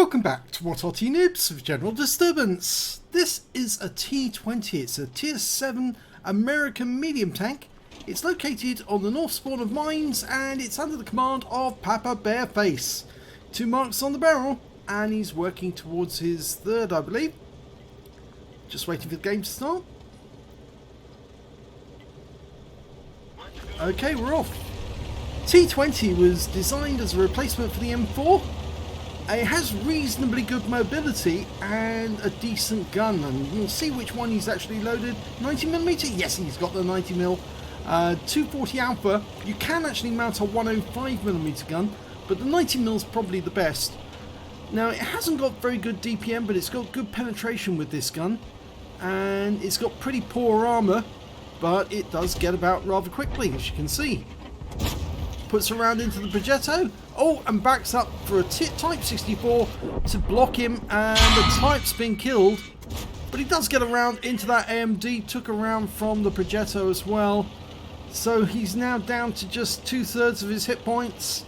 Welcome back to What Arty Noobs with General Disturbance. This is a T20, it's a Tier 7 American medium tank. It's located on the north spawn of mines and it's under the command of PapaBearFace. 2 marks on the barrel and he's working towards his third, I believe. Just waiting for the game to start. Okay, we're off. T20 was designed as a replacement for the M4. It has reasonably good mobility and a decent gun, and we'll see which one he's actually loaded. 90mm? Yes, he's got the 90mm. 240 Alpha. You can actually mount a 105mm gun, but the 90mm is probably the best. Now, it hasn't got very good DPM, but it's got good penetration with this gun, and it's got pretty poor armour, but it does get about rather quickly, as you can see. Puts a round into the Progetto. Oh, and backs up for a Type 64 to block him, and the Type's been killed. But he does get a round into that AMD, took a round from the Progetto as well. So he's now down to just 2/3 of his hit points.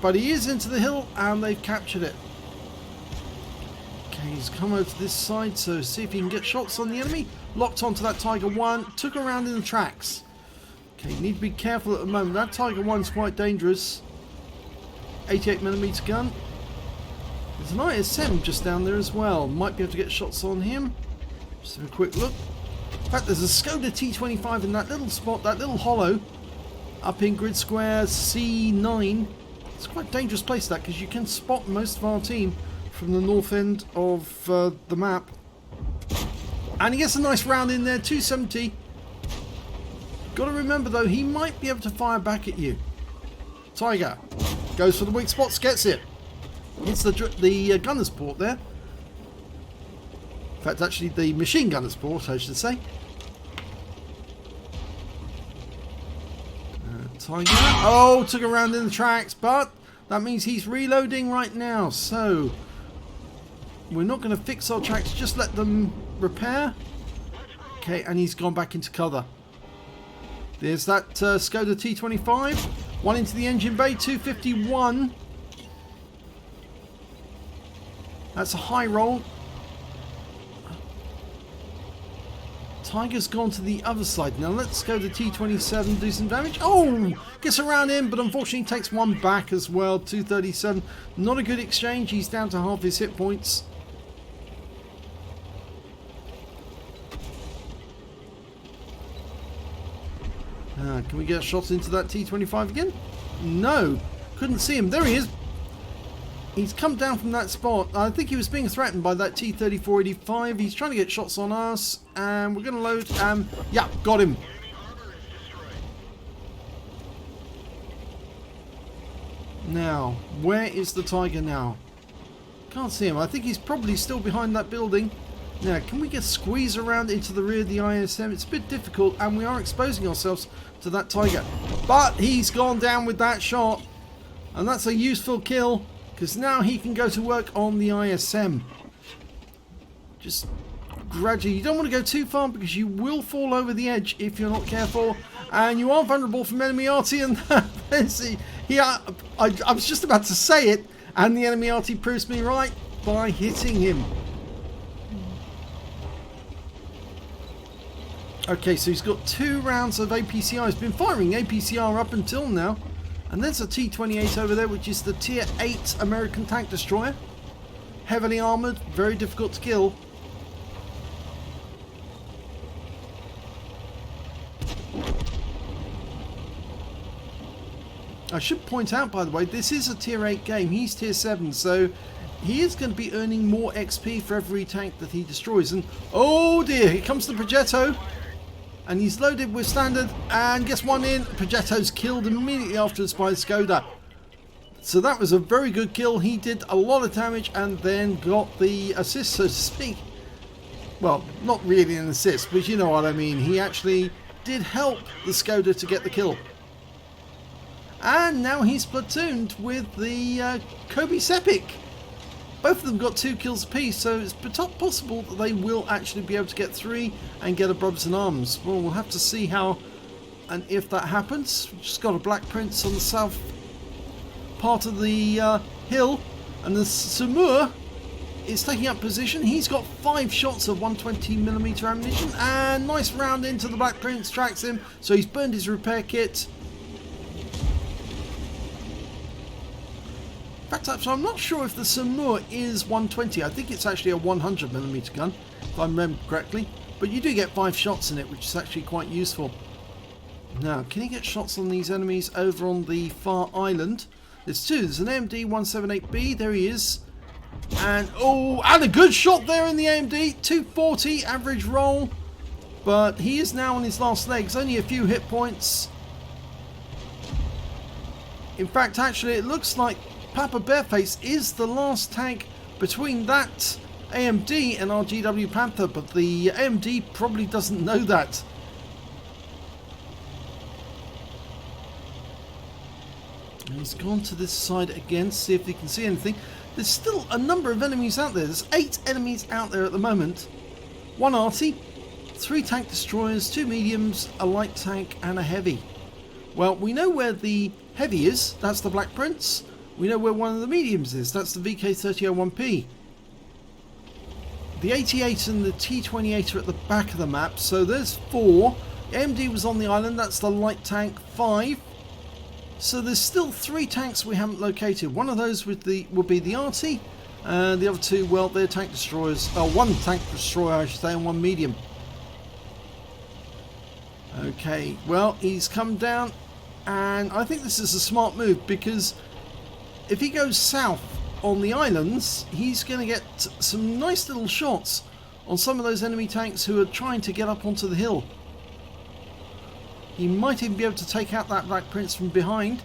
But he is into the hill, and they've captured it. Okay, he's come over to this side, so see if he can get shots on the enemy. Locked onto that Tiger 1, took a round in the tracks. Okay, you need to be careful at the moment. That Tiger 1's quite dangerous. 88mm gun. There's an ISM just down there as well. Might be able to get shots on him. Just have a quick look. In fact, there's a Skoda T25 in that little spot, that little hollow, up in grid square C9. It's quite a dangerous place, that, because you can spot most of our team from the north end of the map. And he gets a nice round in there, 270. Got to remember though, he might be able to fire back at you. Tiger goes for the weak spots, gets it. Hits the gunner's port there. In fact, actually the machine gunner's port, I should say. Tiger. Oh, took a round in the tracks, but that means he's reloading right now. So we're not going to fix our tracks, just let them repair. Okay, and he's gone back into cover. There's that Skoda T25. One into the engine bay, 251. That's a high roll. Tiger's gone to the other side. Now let's go to T27, do some damage. Oh! Gets around him, but unfortunately takes one back as well. 237. Not a good exchange. He's down to half his hit points. Can we get shots into that T25 again? No. Couldn't see him. There he is. He's come down from that spot. I think he was being threatened by that T3485. He's trying to get shots on us. And we're going to load. Yeah, got him. Now, where is the Tiger now? Can't see him. I think he's probably still behind that building. Now, can we get squeeze around into the rear of the ISM? It's a bit difficult, and we are exposing ourselves to that Tiger. But he's gone down with that shot, and that's a useful kill, because now he can go to work on the ISM. Just gradually. You don't want to go too far, because you will fall over the edge if you're not careful, and you are vulnerable from enemy Arty. And I was just about to say it, and the enemy Arty proves me right by hitting him. Okay, so he's got 2 rounds of APCR. He's been firing APCR up until now. And there's a T28 over there, which is the Tier 8 American tank destroyer. Heavily armoured, very difficult to kill. I should point out, by the way, this is a Tier 8 game. He's Tier 7, so he is going to be earning more XP for every tank that he destroys. And oh dear, here comes the Progetto. And he's loaded with standard and gets one in. Progetto's killed immediately afterwards by Skoda. So that was a very good kill. He did a lot of damage and then got the assist, so to speak. Well, not really an assist, but you know what I mean. He actually did help the Skoda to get the kill. And now he's platooned with the Kobe Sepik. Both of them got 2 kills apiece, so it's possible that they will actually be able to get 3 and get a brothers in arms. Well, we'll have to see how and if that happens. We've just got a Black Prince on the south part of the hill, And the Samur is taking up position. He's got 5 shots of 120mm ammunition, and nice round into the Black Prince, tracks him, so he's burned his repair kit. In fact, so I'm not sure if the Samur is 120. I think it's actually a 100mm gun, if I remember correctly, but you do get 5 shots in it, which is actually quite useful. Now, can he get shots on these enemies over on the far island? There's 2. There's an AMD 178B. There he is. And, oh, and a good shot there in the AMD. 240 average roll. But he is now on his last legs. Only a few hit points. In fact, actually, it looks like PapaBearFace is the last tank between that AMD and our GW Panther. But the AMD probably doesn't know that. And he's gone to this side again, see if he can see anything. There's still a number of enemies out there. There's 8 enemies out there at the moment. 1 Arty, 3 tank destroyers, 2 mediums, a light tank and a heavy. Well, we know where the heavy is. That's the Black Prince. We know where one of the mediums is. That's the VK3001P. The 88 and the T28 are at the back of the map. So there's 4. AMD was on the island. That's the light tank. 5. So there's still 3 tanks we haven't located. One of those would be the Arty, and the other 2, well, they're tank destroyers. 1 tank destroyer, I should say, and 1 medium. Okay, well, he's come down, and I think this is a smart move, because if he goes south on the islands, he's going to get some nice little shots on some of those enemy tanks who are trying to get up onto the hill. He might even be able to take out that Black Prince from behind,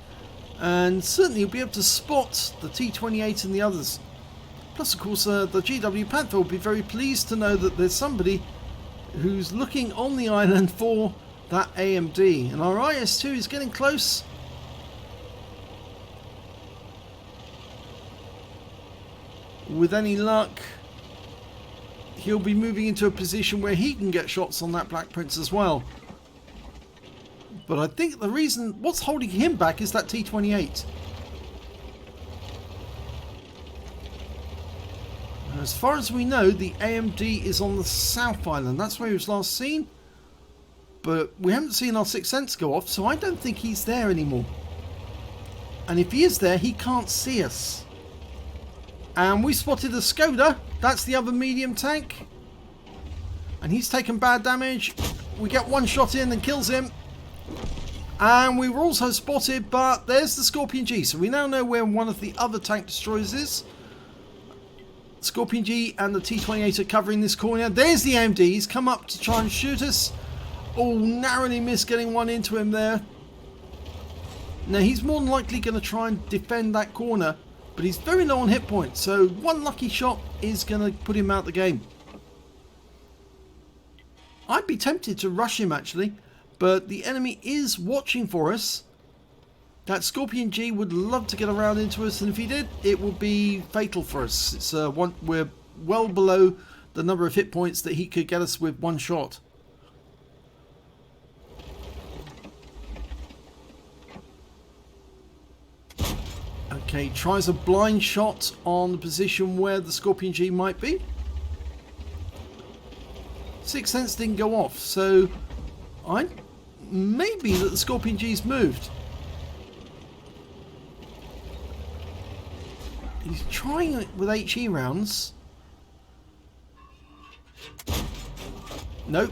and certainly he'll be able to spot the T28 and the others. Plus, of course, the GW Panther will be very pleased to know that there's somebody who's looking on the island for that AMD. And our IS-2 is getting close. With any luck, he'll be moving into a position where he can get shots on that Black Prince as well. But I think the reason, what's holding him back is that T28. As far as we know, the AMD is on the South Island. That's where he was last seen. But we haven't seen our Sixth Sense go off, so I don't think he's there anymore. And if he is there, he can't see us. And we spotted a Skoda. That's the other medium tank. And he's taken bad damage. We get 1 shot in and kills him. And we were also spotted, but there's the Scorpion G. So we now know where one of the other tank destroyers is. Scorpion G and the T28 are covering this corner. There's the AMD. He's come up to try and shoot us. Oh, narrowly missed getting 1 into him there. Now, he's more than likely going to try and defend that corner, but he's very low on hit points. So 1 lucky shot is going to put him out the game. I'd be tempted to rush him, actually. But the enemy is watching for us. That Scorpion G would love to get around into us, and if he did, it would be fatal for us. It's we're well below the number of hit points that he could get us with 1 shot. Okay, tries a blind shot on the position where the Scorpion G might be. Sixth Sense didn't go off, so maybe that the Scorpion G's moved. He's trying it with HE rounds. Nope.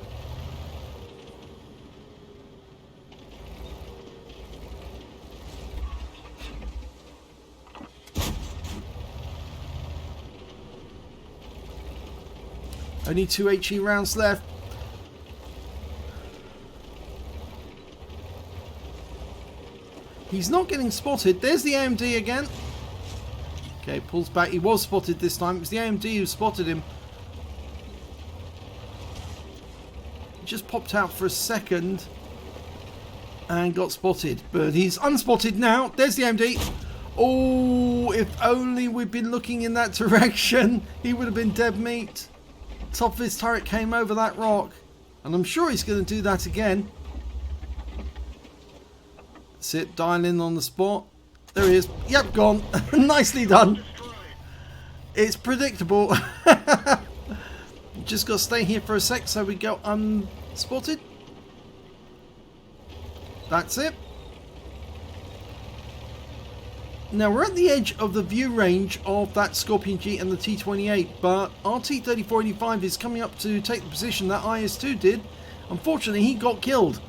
Only 2 HE rounds left. He's not getting spotted. There's the AMD again. Okay, pulls back. He was spotted this time. It was the AMD who spotted him. He just popped out for a second and got spotted. But he's unspotted now. There's the AMD. Oh, if only we'd been looking in that direction. He would have been dead meat. Top of his turret came over that rock. And I'm sure he's going to do that again. Sit, dial in on the spot. There he is. Yep, gone. Nicely done. It's predictable. Just got to stay here for a sec so we go unspotted. That's it. Now we're at the edge of the view range of that Scorpion G and the T28, but our T3485 is coming up to take the position that IS-2 did. Unfortunately, he got killed.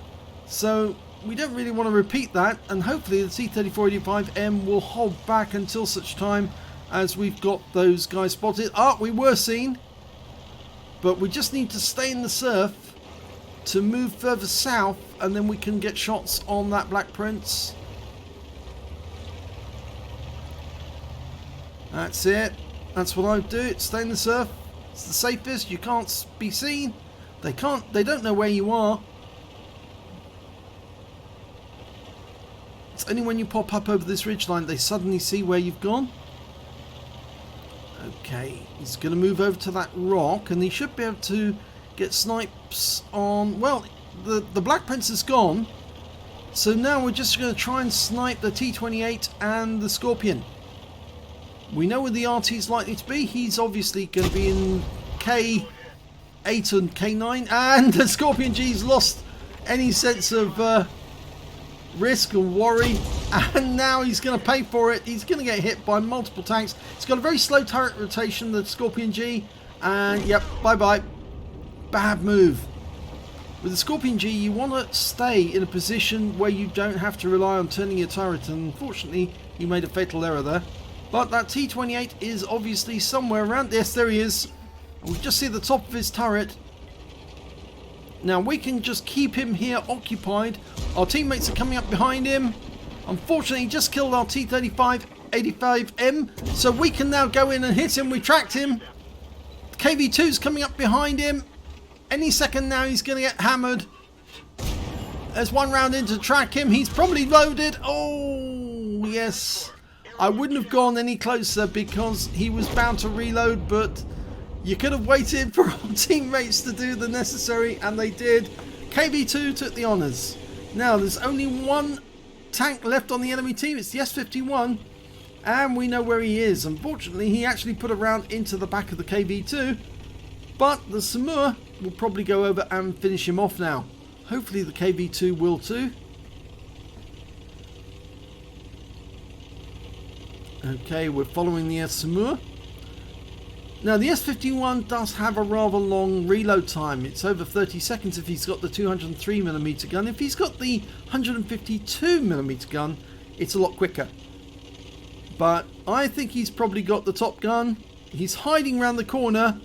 So we don't really want to repeat that, and hopefully the T3485M will hold back until such time as we've got those guys spotted. We were seen, but we just need to stay in the surf to move further south, and then we can get shots on that Black Prince. That's it. That's what I do. Stay in the surf. It's the safest. You can't be seen. They don't know where you are. It's only when you pop up over this ridgeline they suddenly see where you've gone. Okay, he's going to move over to that rock, and he should be able to get snipes on... Well, the Black Prince is gone, so now we're just going to try and snipe the T28 and the Scorpion. We know where the Arty is likely to be. He's obviously going to be in K8 and K9, and the Scorpion G's lost any sense of risk or worry, and now he's going to pay for it. He's going to get hit by multiple tanks. It's got a very slow turret rotation, the Scorpion G, and yep, bye-bye. Bad move. With the Scorpion G, you want to stay in a position where you don't have to rely on turning your turret, and unfortunately, you made a fatal error there. But that T28 is obviously somewhere around. Yes, there he is. We just see the top of his turret. Now we can just keep him here occupied. Our teammates are coming up behind him. Unfortunately, he just killed our T3585M, so we can now go in and hit him. We tracked him. KV2's coming up behind him. Any second now he's going to get hammered. There's one round in to track him. He's probably loaded. Oh, yes. I wouldn't have gone any closer because he was bound to reload, but you could have waited for our teammates to do the necessary, and they did. KV2 took the honours. Now, there's only one tank left on the enemy team. It's the S51, and we know where he is. Unfortunately, he actually put a round into the back of the KV2, but the Samur will probably go over and finish him off now. Hopefully the KV2 will too. Okay, we're following the Samur. Now the S51 does have a rather long reload time. It's over 30 seconds if he's got the 203mm gun. If he's got the 152mm gun, it's a lot quicker. But I think he's probably got the top gun. He's hiding around the corner.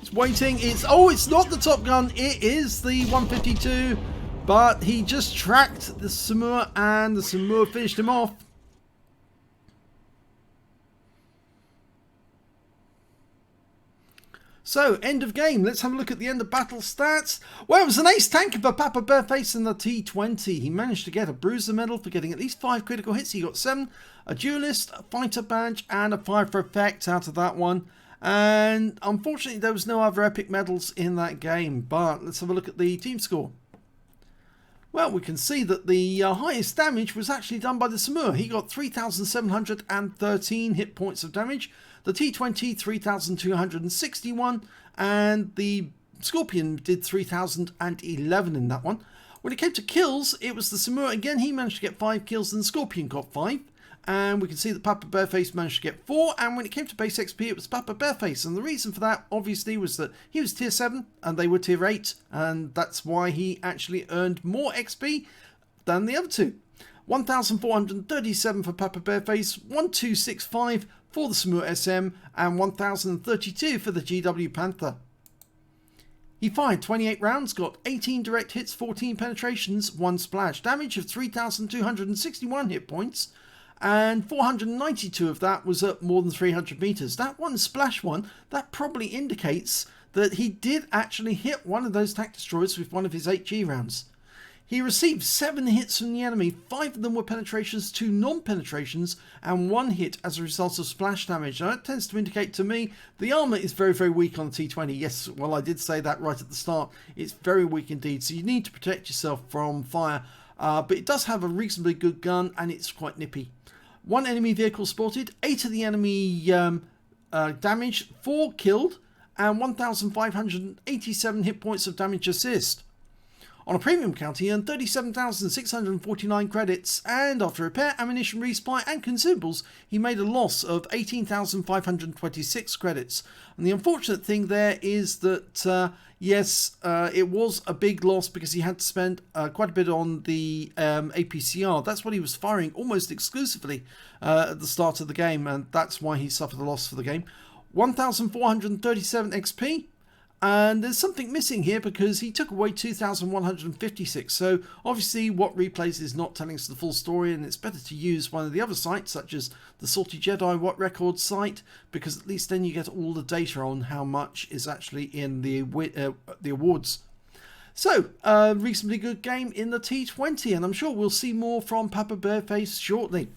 It's waiting. It's not the top gun. It is the 152. But he just tracked the Samur, and the Samur finished him off. So, end of game. Let's have a look at the end of battle stats. Well, it was an ace tanker for PapaBearFace in the T20. He managed to get a bruiser medal for getting at least 5 critical hits. He got 7, a duelist, a fighter badge, and a 5 for effect out of that one. And unfortunately, there was no other epic medals in that game. But let's have a look at the team score. Well, we can see that the highest damage was actually done by the Samur. He got 3,713 hit points of damage. The T20, 3,261, and the Scorpion did 3,011 in that one. When it came to kills, it was the Samur again. He managed to get 5 kills, and the Scorpion got 5. And we can see that PapaBearFace managed to get 4. And when it came to base XP, it was PapaBearFace. And the reason for that, obviously, was that he was tier 7 and they were tier 8. And that's why he actually earned more XP than the other two. 1,437 for PapaBearFace, 1,265 for the Samur SM, and 1,032 for the GW Panther. He fired 28 rounds, got 18 direct hits, 14 penetrations, 1 splash. Damage of 3,261 hit points, and 492 of that was at more than 300 meters. That one splash one, that probably indicates that he did actually hit one of those tank destroyers with one of his HE rounds. He received 7 hits from the enemy, 5 of them were penetrations, 2 non-penetrations, and 1 hit as a result of splash damage. Now that tends to indicate to me the armour is very, very weak on the T20. Yes, well, I did say that right at the start. It's very weak indeed, so you need to protect yourself from fire. But it does have a reasonably good gun, and it's quite nippy. 1 enemy vehicle spotted, 8 of the enemy damage, 4 killed, and 1,587 hit points of damage assist. On a premium count, he earned 37,649 credits, and after repair, ammunition resupply, and consumables, he made a loss of 18,526 credits. And the unfortunate thing there is that, yes, it was a big loss because he had to spend quite a bit on the APCR. That's what he was firing almost exclusively at the start of the game, and that's why he suffered a loss for the game. 1,437 XP. And there's something missing here because he took away 2,156. So obviously what replays is not telling us the full story, and it's better to use one of the other sites such as the Salty Jedi What Records site, because at least then you get all the data on how much is actually in the awards. So a reasonably good game in the T20, and I'm sure we'll see more from PapaBearFace shortly.